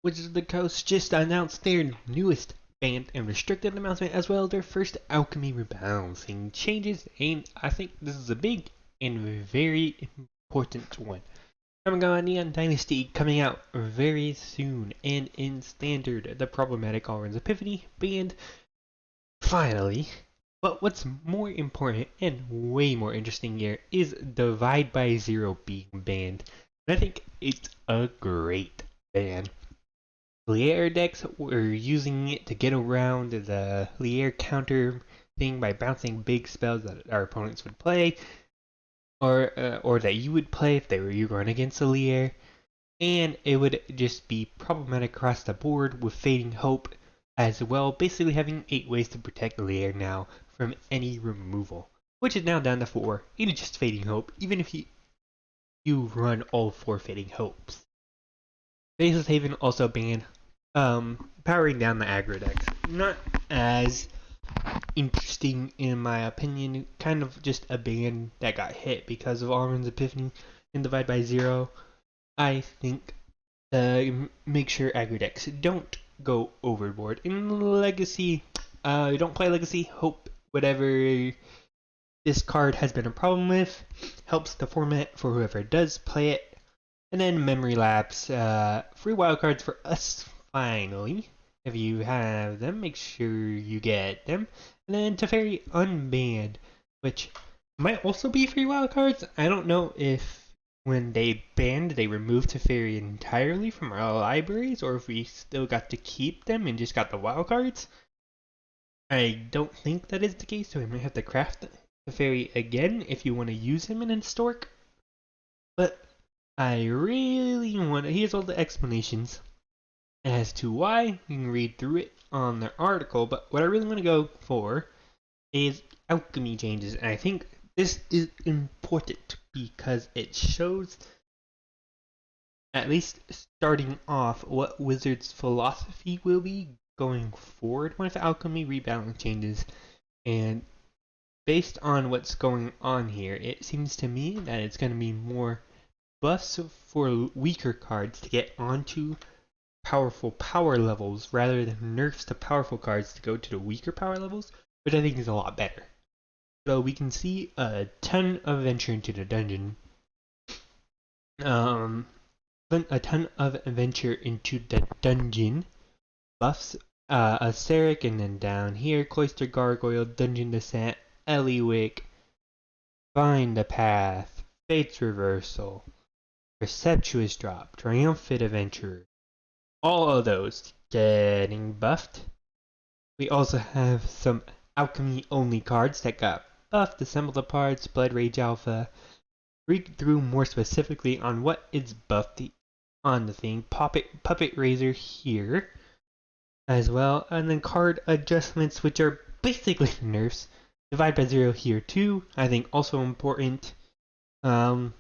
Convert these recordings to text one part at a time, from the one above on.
Wizards of the Coast just announced their newest banned and restricted announcement, as well as their first Alchemy rebalancing changes, and I think this is a big and very important one. Coming on Neon Dynasty, coming out very soon, and in Standard, the problematic Alrund's Epiphany banned finally. But what's more important and way more interesting here is Divide by Zero being banned. And I think it's a great ban. Lier decks were using it to get around the Lier counter thing by bouncing big spells that our opponents would play, or that you would play if you were going against a Lier, and it would just be problematic across the board with Fading Hope as well, basically having 8 ways to protect Lier now from any removal, which is now down to 4. It is just Fading Hope, even if you run all 4 Fading Hopes. Faceless Haven also banned, powering down the aggro decks. Not as interesting in my opinion, kind of just a ban that got hit because of Alrund's Epiphany and Divide by Zero. I think make sure aggro decks don't go overboard. In Legacy, don't play Legacy, Hope whatever this card has been a problem with helps the format for whoever does play it. And then Memory Lapse, free wildcards for us finally. If you have them, make sure you get them. And then Teferi unbanned, which might also be free wildcards. I don't know if when they banned, they removed Teferi entirely from our libraries, or if we still got to keep them and just got the wildcards. I don't think that is the case, so we might have to craft Teferi again if you want to use him in Historic. But I really want to. Here's all the explanations as to why. You can read through it on their article, but what I really want to go for is Alchemy changes, and I think this is important because it shows, at least starting off, what Wizards' philosophy will be going forward with Alchemy rebalance changes. And based on what's going on here, it seems to me that it's going to be more buffs for weaker cards to get onto powerful power levels rather than nerfs to powerful cards to go to the weaker power levels, which I think is a lot better. So we can see a ton of adventure into the dungeon. A ton of adventure into the dungeon buffs. A Seric, and then down here, Cloister Gargoyle, Dungeon Descent, Eliwick, Find the Path, Fate's Reversal, Perceptuous Drop, Triumphant Adventurer. All of those getting buffed. We also have some Alchemy only cards that got buffed. Assemble the Parts, Blood Rage Alpha. Read through more specifically on what is buffed on the thing. Puppet Razor here as well. And then card adjustments, which are basically nerfs. Divide by Zero here too, I think also important. Lier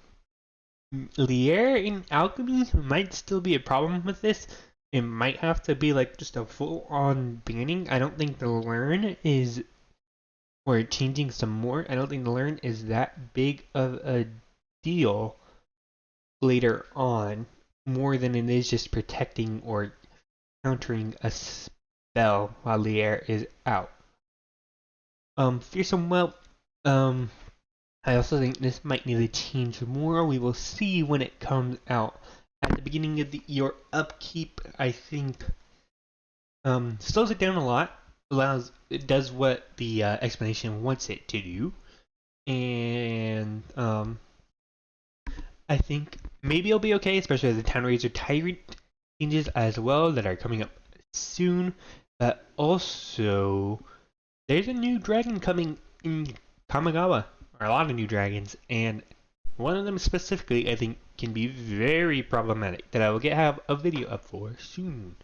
in Alchemy might still be a problem with this. It might have to be like just a full-on banning. I don't think the learn is, or changing some more, I don't think the learn is that big of a deal later on, more than it is just protecting or countering a spell while Lier is out. Fearsome Whelp, I also think this might need to change more. We will see when it comes out. At the beginning of your upkeep, I think slows it down a lot. It does what the explanation wants it to do, and I think maybe it'll be okay, especially as the Town Raiser Tyrant changes as well that are coming up soon. But also, there's a new dragon coming in Kamigawa, or a lot of new dragons, and one of them specifically I think can be very problematic that I will have a video up for soon.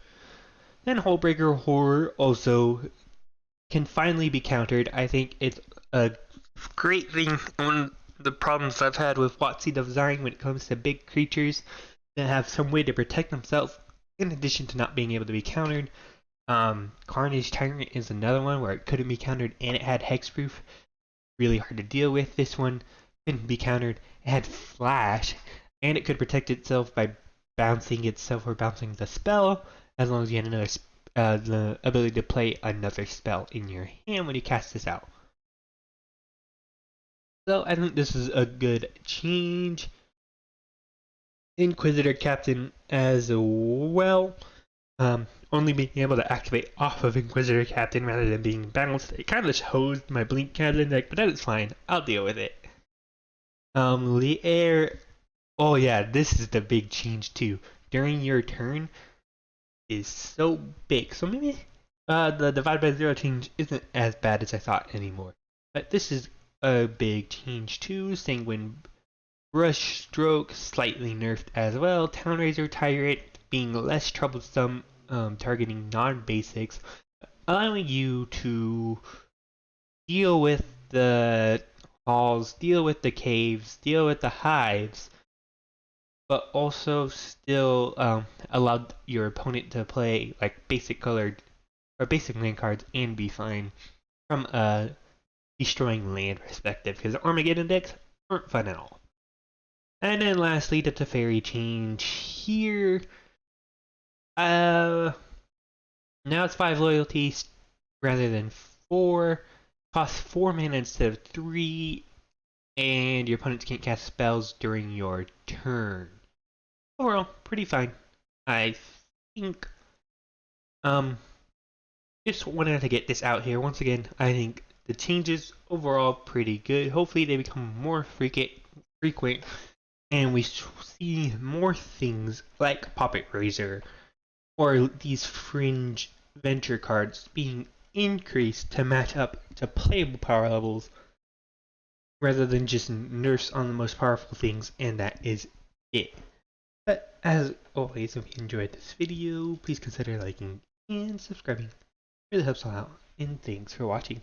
Then Hullbreaker Horror also can finally be countered. I think it's a great thing. One of the problems I've had with WotC design when it comes to big creatures that have some way to protect themselves in addition to not being able to be countered. Carnage Tyrant is another one where it couldn't be countered and it had hexproof. Really hard to deal with. This one couldn't be countered. It had flash and it could protect itself by bouncing itself or bouncing the spell, as long as you had another the ability to play another spell in your hand when you cast this out. So I think this is a good change. Inquisitor Captain as well. Only being able to activate off of Inquisitor Captain rather than being bounced. It kind of hosed my Blink Captain deck, but that is fine. I'll deal with it. The air. Oh yeah, this is the big change too. During your turn is so big. So maybe the divide by zero change isn't as bad as I thought anymore. But this is a big change too. Sanguine Brush Stroke slightly nerfed as well. Town Razor Tyrant being less troublesome, targeting non-basics, allowing you to deal with the halls, deal with the caves, deal with the hives, but also still allowed your opponent to play like basic colored or basic land cards and be fine from a destroying land perspective, because Armageddon decks aren't fun at all. And then lastly, the Teferi change here. Now it's 5 loyalties rather than 4. Costs 4 mana instead of 3. And your opponents can't cast spells during your turn. Overall, pretty fine. I think. Just wanted to get this out here. Once again, I think the changes overall pretty good. Hopefully they become more frequent, and we see more things like Puppet Razor or these Fringe venture cards being increased to match up to playable power levels rather than just nerfs on the most powerful things, and that is it. But as always, if you enjoyed this video, please consider liking and subscribing. It really helps a lot, and thanks for watching.